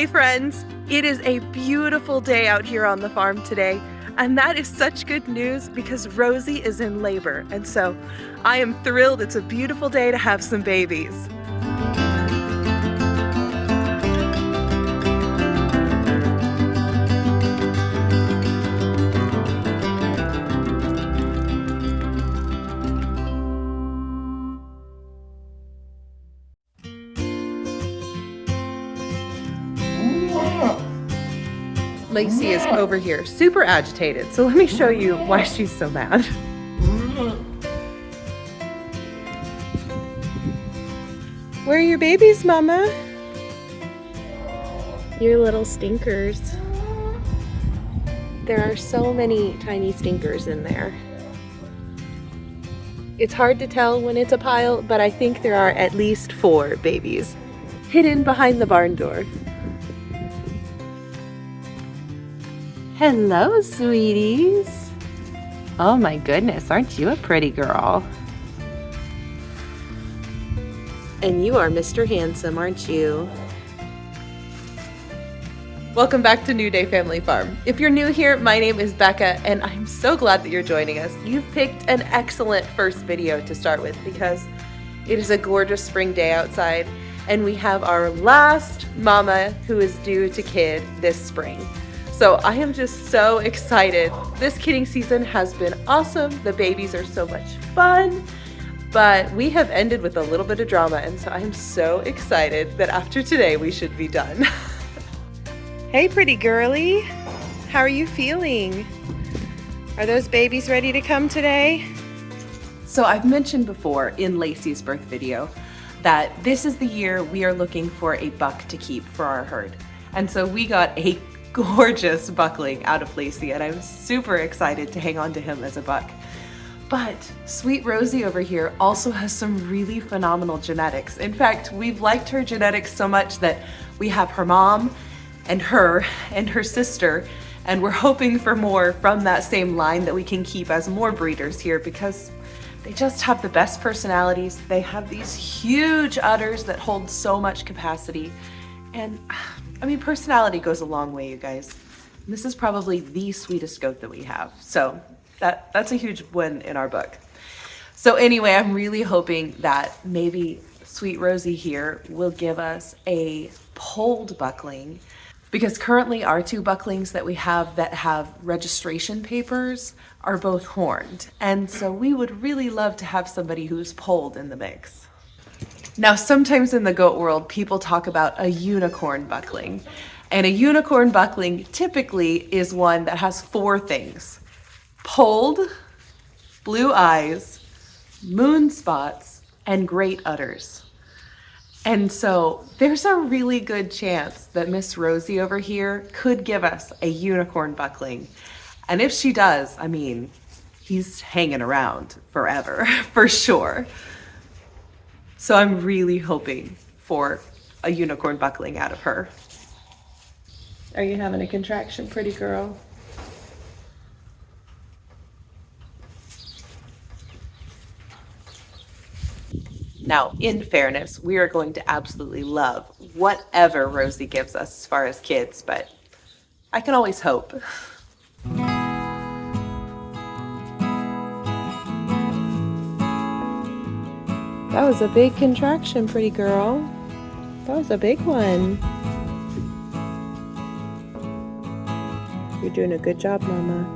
Hi friends, it is a beautiful day out here on the farm today, and that is such good news because Rosie is in labor, and so I am thrilled. It's a beautiful day to have some babies. Lacey is over here super agitated, so let me show you why she's so mad. Where are your babies, Mama? Your little stinkers. There are so many tiny stinkers in there. It's hard to tell when it's a pile, but I think there are at least 4 babies hidden behind the barn door. Hello, sweeties. Oh my goodness, aren't you a pretty girl? And you are Mr. Handsome, aren't you? Welcome back to New Day Family Farm. If you're new here, my name is Becca, and I'm so glad that you're joining us. You've picked an excellent first video to start with because it is a gorgeous spring day outside, and we have our last mama who is due to kid this spring. So I am just so excited. This kidding season has been awesome. The babies are so much fun, but we have ended with a little bit of drama, and so I am so excited that after today we should be done. Hey, pretty girly. How are you feeling? Are those babies ready to come today? So I've mentioned before in Lacey's birth video that this is the year we are looking for a buck to keep for our herd. And so we got a gorgeous buckling out of Lacey, and I'm super excited to hang on to him as a buck. But sweet Rosie over here also has some really phenomenal genetics. In fact, we've liked her genetics so much that we have her mom and her sister, and we're hoping for more from that same line that we can keep as more breeders here because they just have the best personalities. They have these huge udders that hold so much capacity, and I mean, personality goes a long way, you guys. This is probably the sweetest goat that we have. So that's a huge win in our book. So anyway, I'm really hoping that maybe sweet Rosie here will give us a polled buckling, because currently our 2 bucklings that we have that have registration papers are both horned. And so we would really love to have somebody who's polled in the mix. Now, sometimes in the goat world, people talk about a unicorn buckling. And a unicorn buckling typically is one that has 4 things: polled, blue eyes, moon spots, and great udders. And so there's a really good chance that Miss Rosie over here could give us a unicorn buckling. And if she does, I mean, he's hanging around forever, for sure. So I'm really hoping for a unicorn buckling out of her. Are you having a contraction, pretty girl? Now, in fairness, we are going to absolutely love whatever Rosie gives us as far as kids, but I can always hope. That was a big contraction, pretty girl. That was a big one. You're doing a good job, Mama.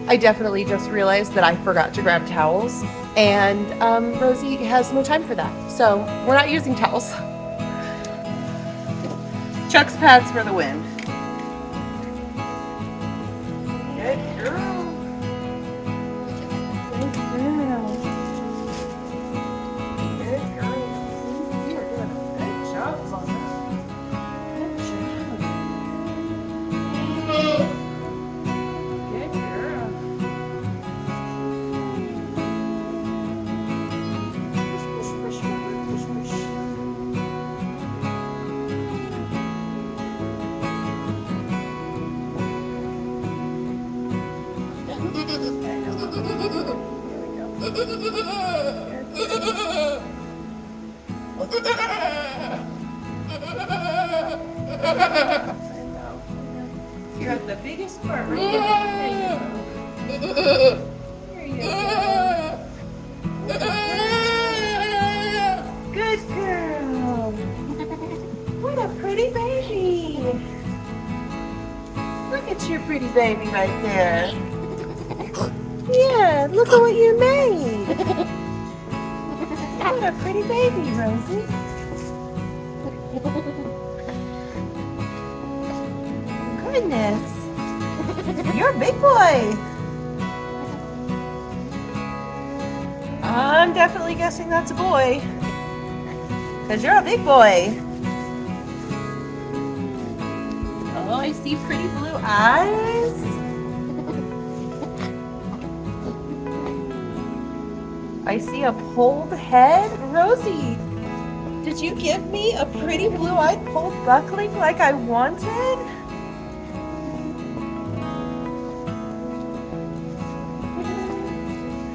I definitely just realized that I forgot to grab towels, And Rosie has no time for that. So we're not using towels. Chuck's pads for the win. Good girl. Good girl. Good girl. You are doing a good job, Mama. Good job. Good girl. Push, push, push, push, push. You're at the biggest part right there. There you go. There you go. Good girl. What a pretty baby. Look at your pretty baby right there. Yeah, look at what you made. What a pretty baby, Rosie. Goodness. You're a big boy. I'm definitely guessing that's a boy. Because you're a big boy. Oh, I see pretty blue eyes. I see a pulled head. Rosie, did you give me a pretty blue-eyed pulled buckling like I wanted?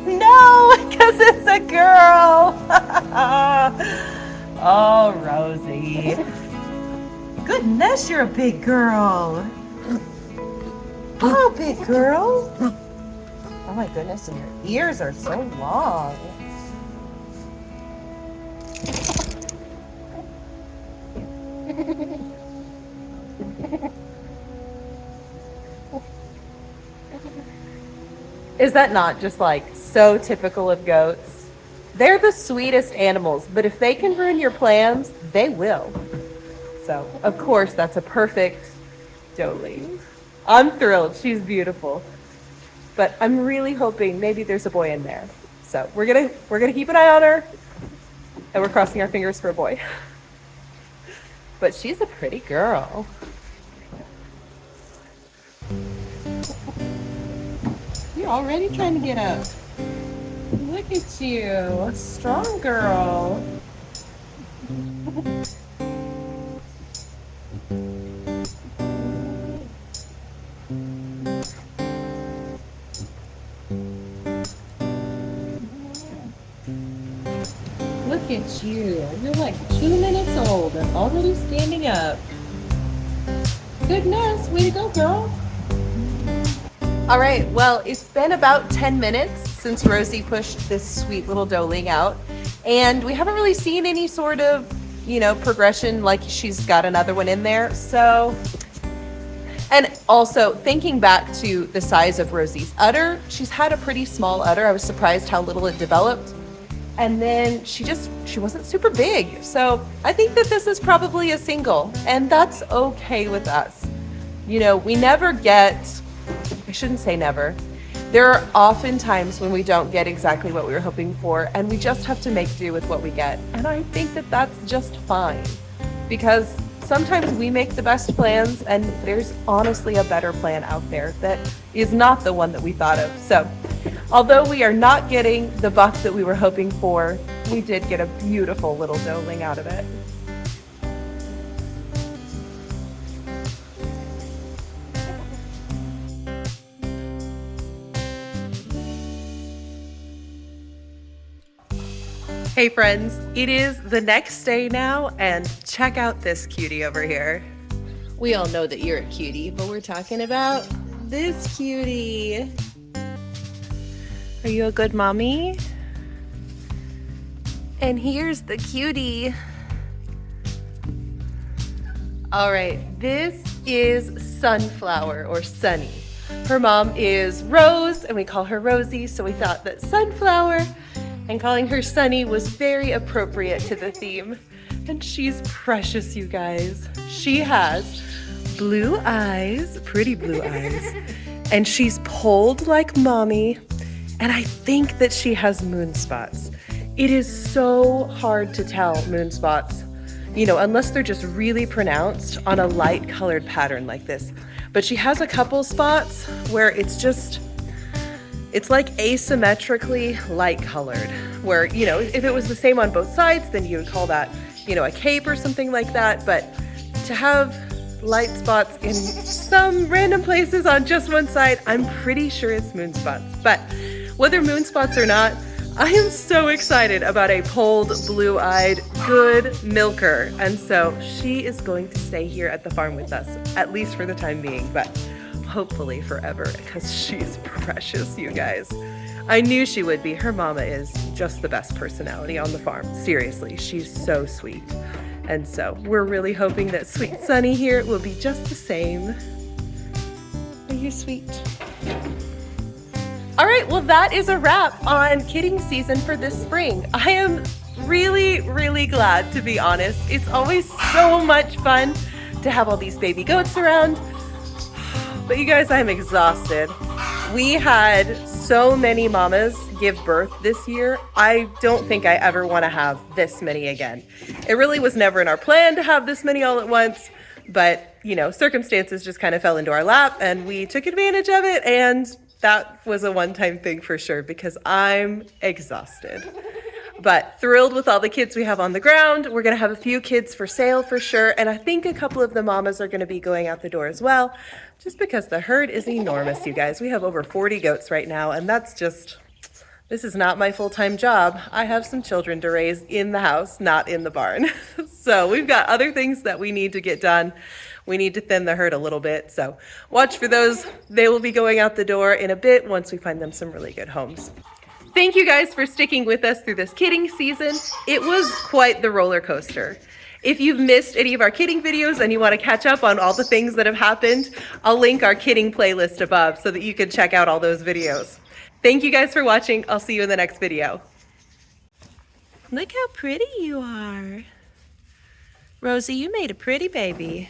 No, because it's a girl. Oh, Rosie. Goodness, you're a big girl. Oh, big girl. Oh my goodness, and your ears are so long. Is that not just like so typical of goats? They're the sweetest animals, but if they can ruin your plans, they will. So, of course, that's a perfect Jolie. I'm thrilled. She's beautiful. But I'm really hoping maybe there's a boy in there. So we're gonna keep an eye on her, and we're crossing our fingers for a boy. But she's a pretty girl. You're already trying to get up. Look at you, a strong girl. Look at you. You're like 2 minutes old and already standing up. Goodness, way to go, girl. All right, well, it's been about 10 minutes since Rosie pushed this sweet little doeling out, and we haven't really seen any sort of, progression like she's got another one in there. So, and also thinking back to the size of Rosie's udder, she's had a pretty small udder. I was surprised how little it developed. And then she wasn't super big. So I think that this is probably a single, and that's okay with us. We never get, I shouldn't say never. There are often times when we don't get exactly what we were hoping for, and we just have to make do with what we get. And I think that that's just fine, because sometimes we make the best plans, and there's honestly a better plan out there that is not the one that we thought of. So although we are not getting the buck that we were hoping for, we did get a beautiful little doeling out of it. Hey friends, it is the next day now, and check out this cutie over here. We all know that you're a cutie, but we're talking about this cutie. Are you a good mommy? And here's the cutie. All right, this is Sunflower, or Sunny. Her mom is Rose, and we call her Rosie, so we thought that Sunflower And calling her Sunny was very appropriate to the theme. And she's precious, you guys. She has blue eyes, pretty blue eyes, and she's polled like mommy. And I think that she has moon spots. It is so hard to tell moon spots, you know, unless they're just really pronounced on a light colored pattern like this. But she has a couple spots where it's like asymmetrically light colored, where, you know, if it was the same on both sides, then you would call that, you know, a cape or something like that. But to have light spots in some random places on just one side, I'm pretty sure it's moon spots. But whether moon spots or not, I am so excited about a polled, blue-eyed, good milker. And so she is going to stay here at the farm with us, at least for the time being, but hopefully forever, because she's precious, you guys. I knew she would be. Her mama is just the best personality on the farm. Seriously, she's so sweet. And so we're really hoping that sweet Sunny here will be just the same. Are you sweet? All right, well, that is a wrap on kidding season for this spring. I am really, really glad, to be honest. It's always so much fun to have all these baby goats around. But you guys, I'm exhausted. We had so many mamas give birth this year. I don't think I ever want to have this many again. It really was never in our plan to have this many all at once, but, you know, circumstances just kind of fell into our lap and we took advantage of it, and that was a one-time thing for sure because I'm exhausted. But thrilled with all the kids we have on the ground. We're going to have a few kids for sale for sure. And I think a couple of the mamas are going to be going out the door as well, just because the herd is enormous, you guys. We have over 40 goats right now, and that's just, this is not my full-time job. I have some children to raise in the house, not in the barn. So we've got other things that we need to get done. We need to thin the herd a little bit. So watch for those. They will be going out the door in a bit once we find them some really good homes. Thank you guys for sticking with us through this kidding season. It was quite the roller coaster. If you've missed any of our kidding videos and you want to catch up on all the things that have happened, I'll link our kidding playlist above so that you can check out all those videos. Thank you guys for watching. I'll see you in the next video. Look how pretty you are. Rosie, you made a pretty baby.